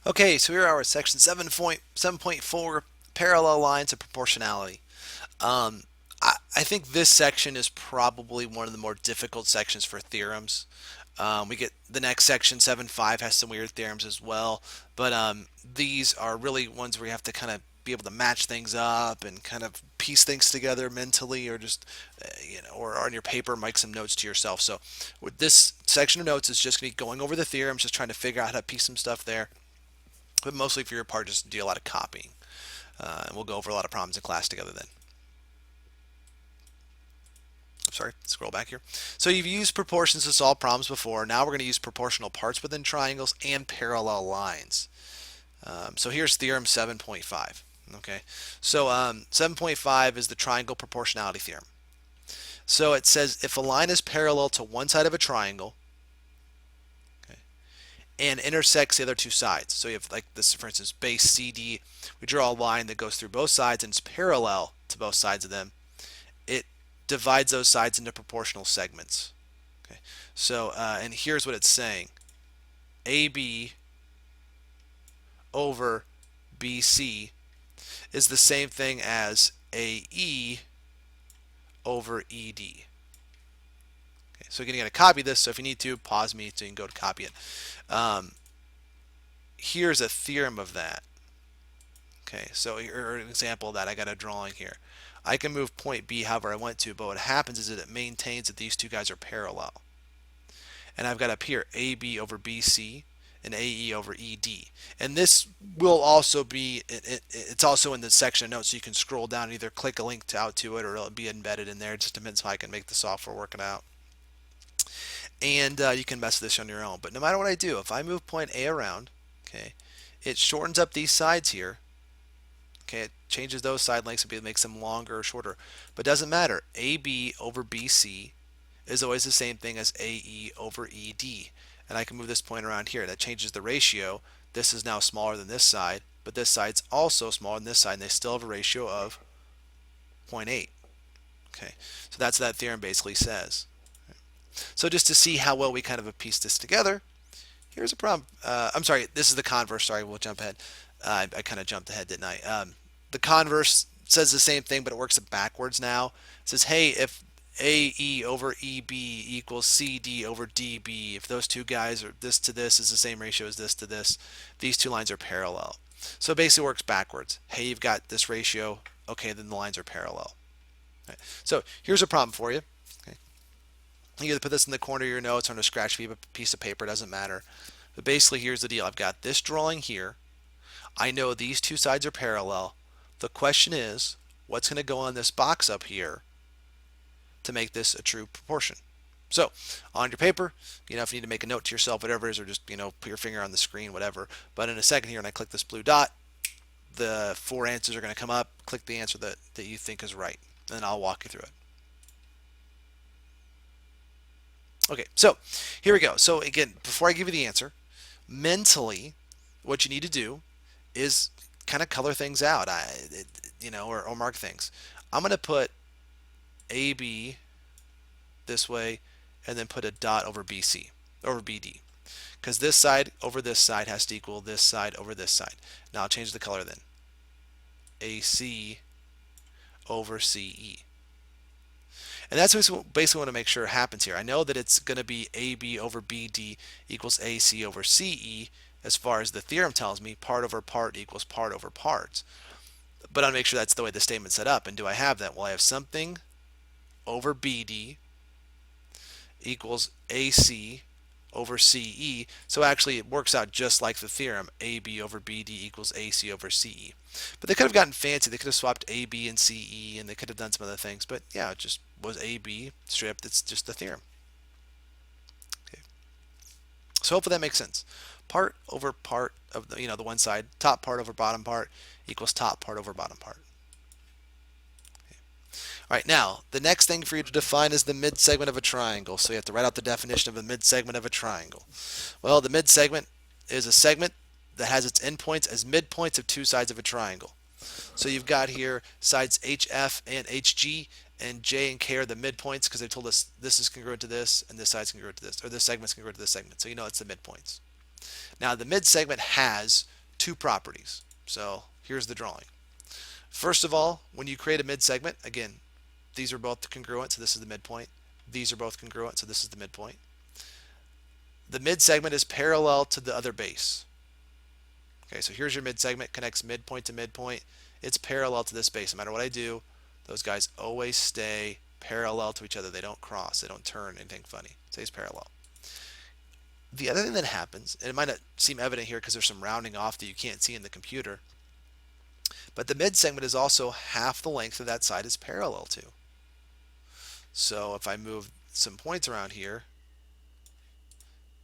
Okay, so here are our section 7.7.4 parallel lines of proportionality. Um, I think this section is probably one of the more difficult sections for theorems. We get the next section 7.5 has some weird theorems as well, but these are really ones where you have to kind of be able to match things up and kind of piece things together mentally, or just or on your paper, make some notes to yourself. So, with this section of notes is just going to be going over the theorems, just trying to figure out how to piece some stuff there, but mostly for your part, just do a lot of copying. And we'll go over a lot of problems in class together then. Sorry, scroll back here. So you've used proportions to solve problems before. Now we're going to use proportional parts within triangles and parallel lines. So here's theorem 7.5. Okay, so 7.5 is the triangle proportionality theorem. So it says if a line is parallel to one side of a triangle, okay, and intersects the other two sides. So you have, like this, for instance, base CD. We draw a line that goes through both sides and it's parallel to both sides of them. It divides those sides into proportional segments. Okay, so and here's what it's saying: AB over BC is the same thing as AE over ED. Okay, so you're going to copy this. So if you need to, pause me so you can go to copy it. Um, Here's a theorem of that. Okay, so or an example of that, I got a drawing here. I can move point B however I want to, but what happens is that it maintains that these two guys are parallel. And I've got up here AB over BC and AE over ED. And this will also be, it's also in the section of notes, so you can scroll down and either click a link out to it or it'll be embedded in there. It just depends how I can make the software work it out. And you can mess with this on your own. But no matter what I do, if I move point A around, okay, it shortens up these sides here. Okay, it changes those side lengths, it makes them longer or shorter. But it doesn't matter. AB over BC is always the same thing as AE over ED. And I can move this point around here. That changes the ratio. This is now smaller than this side, but this side's also smaller than this side, and they still have a ratio of 0.8. Okay, so that's what that theorem basically says. So just to see how well we kind of piece this together, here's a problem. I'm sorry, this is the converse. Sorry, we'll jump ahead. I kind of jumped ahead, didn't I? The converse says the same thing, but it works it backwards now. It says, hey, if AE over EB equals CD over DB, if those two guys are this to this is the same ratio as this to this, these two lines are parallel. So it basically works backwards. Hey, you've got this ratio. Okay, then the lines are parallel. Right. So here's a problem for you. Okay. You either put this in the corner of your notes or on a scratch piece of paper, doesn't matter. But basically, here's the deal. I've got this drawing here. I know these two sides are parallel. The question is, what's going to go on this box up here to make this a true proportion? So, on your paper, if you need to make a note to yourself, whatever it is, or just, put your finger on the screen, whatever. But in a second here, when I click this blue dot, the four answers are going to come up. Click the answer that you think is right, and then I'll walk you through it. Okay, so here we go. So again, before I give you the answer, mentally, what you need to do is kind of color things out, or mark things. I'm going to put AB this way and then put a dot over BC, over BD. Because this side over this side has to equal this side over this side. Now I'll change the color then. AC over CE. And that's basically what I want to make sure happens here. I know that it's going to be AB over BD equals AC over CE as far as the theorem tells me, part over part equals part over parts. But I'll make sure that's the way the statement's set up. And do I have that? Well, I have something over BD equals AC over CE. So actually it works out just like the theorem, AB over BD equals AC over CE. But they could have gotten fancy. They could have swapped AB and CE, and they could have done some other things. But yeah, it just was AB stripped. It's just the theorem. Okay. So hopefully that makes sense. Part over part of the one side, top part over bottom part equals top part over bottom part. All right, now the next thing for you to define is the midsegment of a triangle. So you have to write out the definition of a midsegment of a triangle. Well, the midsegment is a segment that has its endpoints as midpoints of two sides of a triangle. So you've got here sides HF and HG, and J and K are the midpoints because they told us this is congruent to this and this side's congruent to this, or this segment's congruent to this segment. So you know it's the midpoints. Now the midsegment has two properties. So here's the drawing. First of all, when you create a mid-segment, again, these are both congruent, so this is the midpoint. These are both congruent, so this is the midpoint. The mid-segment is parallel to the other base. Okay, so here's your mid-segment, connects midpoint to midpoint. It's parallel to this base. No matter what I do, those guys always stay parallel to each other. They don't cross, they don't turn, anything funny. It stays parallel. The other thing that happens, and it might not seem evident here because there's some rounding off that you can't see in the computer, but the mid-segment is also half the length of that side is parallel to. So if I move some points around here,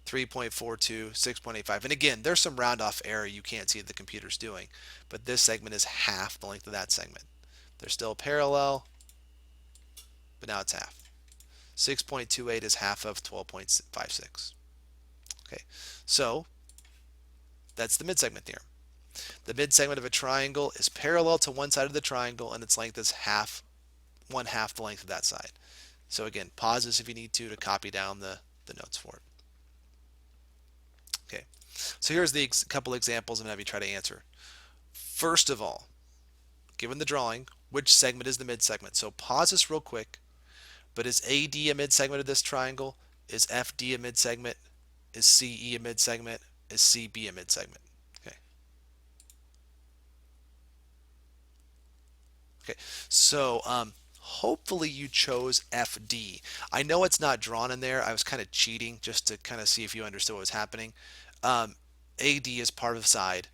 3.42, 6.85. And again, there's some round off error you can't see the computer's doing, but this segment is half the length of that segment. They're still parallel, but now it's half. 6.28 is half of 12.56. Okay, so that's the mid-segment theorem. The mid-segment of a triangle is parallel to one side of the triangle, and its length is one half the length of that side. So again, pause this if you need to copy down the notes for it. Okay, so here's the couple examples I'm going to have you try to answer. First of all, given the drawing, which segment is the mid-segment? So pause this real quick. But is AD a mid-segment of this triangle? Is FD a mid-segment? Is CE a mid-segment? Is CB a mid-segment? Okay. Okay, so hopefully you chose FD. I know it's not drawn in there. I was kind of cheating just to kind of see if you understood what was happening. AD is part of the side.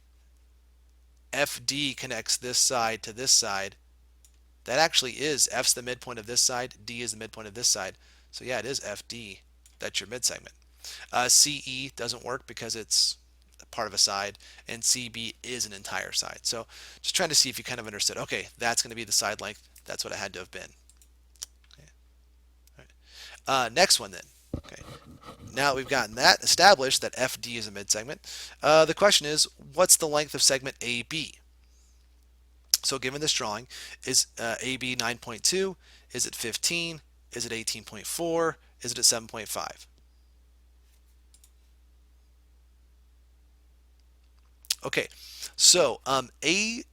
FD connects this side to this side. That actually is, F's the midpoint of this side, D is the midpoint of this side. So yeah, it is FD. That's your mid-segment. CE doesn't work because it's part of a side, and CB is an entire side. So just trying to see if you kind of understood. Okay, that's going to be the side length. That's what it had to have been. Okay. All right. Next one then. Okay. Now we've gotten that established, that FD is a mid-segment. The question is, what's the length of segment AB? So given this drawing, is AB 9.2? Is it 15? Is it 18.4? Is it at 7.5? Okay, so AB,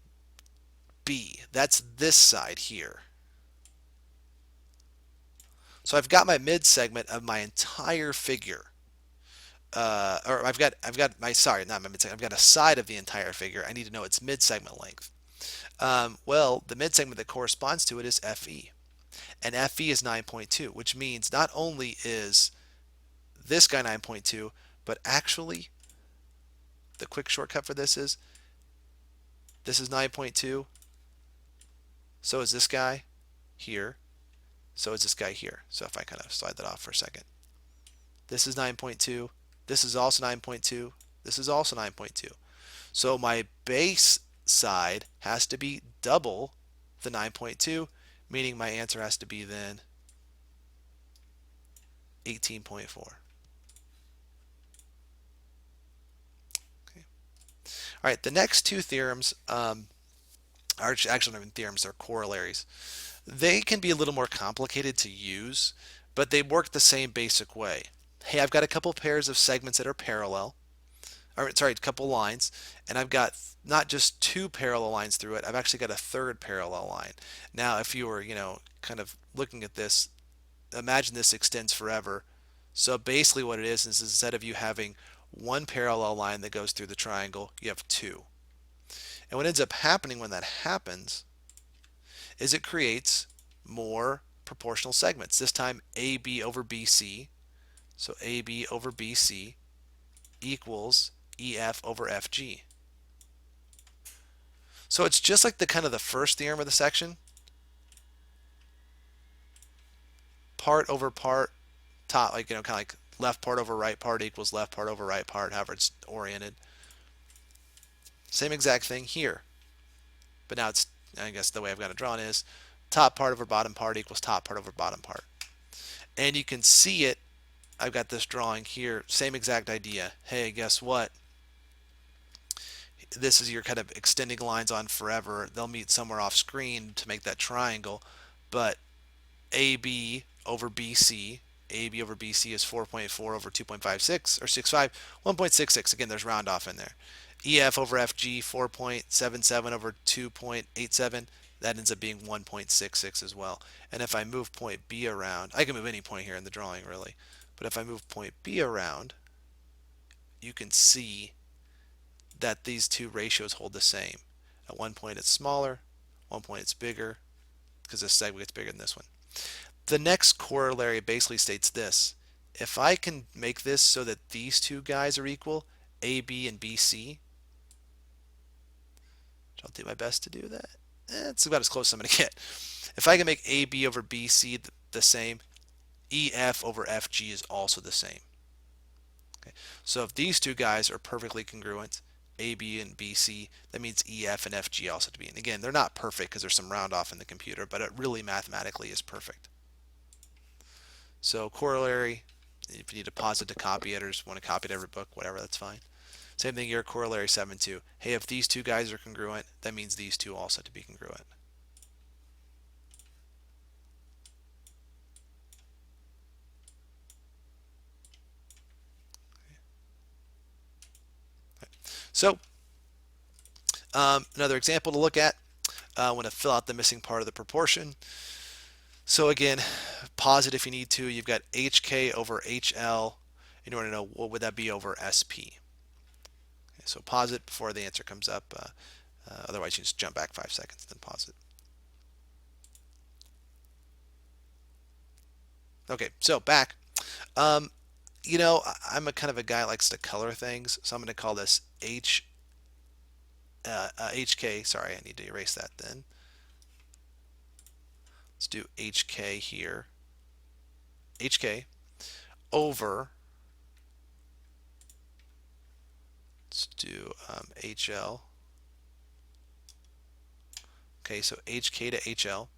that's this side here. So I've got my mid-segment of my entire figure. Or I've got my, sorry, not my mid-segment, I've got a side of the entire figure. I need to know its mid-segment length. Well, the mid-segment that corresponds to it is FE. And FE is 9.2, which means not only is this guy 9.2, but actually the quick shortcut for this is 9.2, so is this guy here, so is this guy here. So if I kind of slide that off for a second, this is 9.2, this is also 9.2, this is also 9.2. So my base side has to be double the 9.2, meaning my answer has to be then 18.4. Okay. All right, the next two theorems are actually not even theorems, they're corollaries. They can be a little more complicated to use, but they work the same basic way. Hey, I've got a couple pairs of segments that are parallel, or sorry, a couple lines, and I've got not just two parallel lines through it, I've actually got a third parallel line. Now, if you were, kind of looking at this, imagine this extends forever. So basically what it is instead of you having one parallel line that goes through the triangle, you have two. And what ends up happening when that happens is it creates more proportional segments. This time AB over BC. So AB over BC equals EF over FG. So it's just like the kind of the first theorem of the section. Part over part, top, like, kind of like left part over right part equals left part over right part, however it's oriented. Same exact thing here. But now it's, I guess the way I've got it drawn is top part over bottom part equals top part over bottom part. And you can see it, I've got this drawing here, same exact idea. Hey, guess what? This is your kind of extending lines on forever. They'll meet somewhere off screen to make that triangle, but AB over BC AB over BC is 4.4 over 2.56 or 65, 1.66. Again, there's round off in there. EF over FG, 4.77 over 2.87. That ends up being 1.66 as well. And if I move point B around, I can move any point here in the drawing really, but if I move point B around, you can see that these two ratios hold the same. At one point it's smaller, one point it's bigger, because this segment gets bigger than this one. The next corollary basically states this. If I can make this so that these two guys are equal, AB and BC, I'll do my best to do that. It's about as close as I'm going to get. If I can make AB over BC the same, EF over FG is also the same. Okay. So if these two guys are perfectly congruent, AB and BC, that means EF and FG also have to be. And again, they're not perfect because there's some round off in the computer, but it really mathematically is perfect. So corollary, if you need to pause it to copy it or just want to copy it to every book, whatever, that's fine. Same thing here, corollary 7.2. Hey, if these two guys are congruent, that means these two also have to be congruent. So another example to look at, I want to fill out the missing part of the proportion. So again, pause it if you need to. You've got HK over HL, and you want to know what would that be over SP. Okay, so pause it before the answer comes up. Otherwise, you just jump back 5 seconds, then pause it. Okay, so back. You know, I'm a kind of a guy that likes to color things, so I'm going to call this HK. Sorry, I need to erase that then. Let's do HK here. HK over, let's do HL. Okay, so HK to HL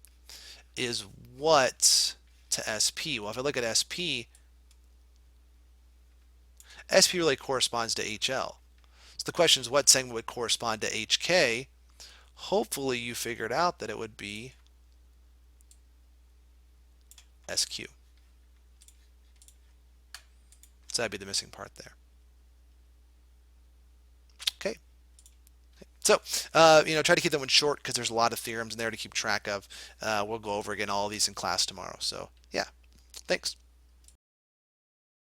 is what to SP? Well, if I look at SP, SP really corresponds to HL. So the question is, what segment would correspond to HK? Hopefully you figured out that it would be SQ. So that'd be the missing part there. Okay. So, you know, try to keep that one short because there's a lot of theorems in there to keep track of. We'll go over again all of these in class tomorrow. So, yeah. Thanks.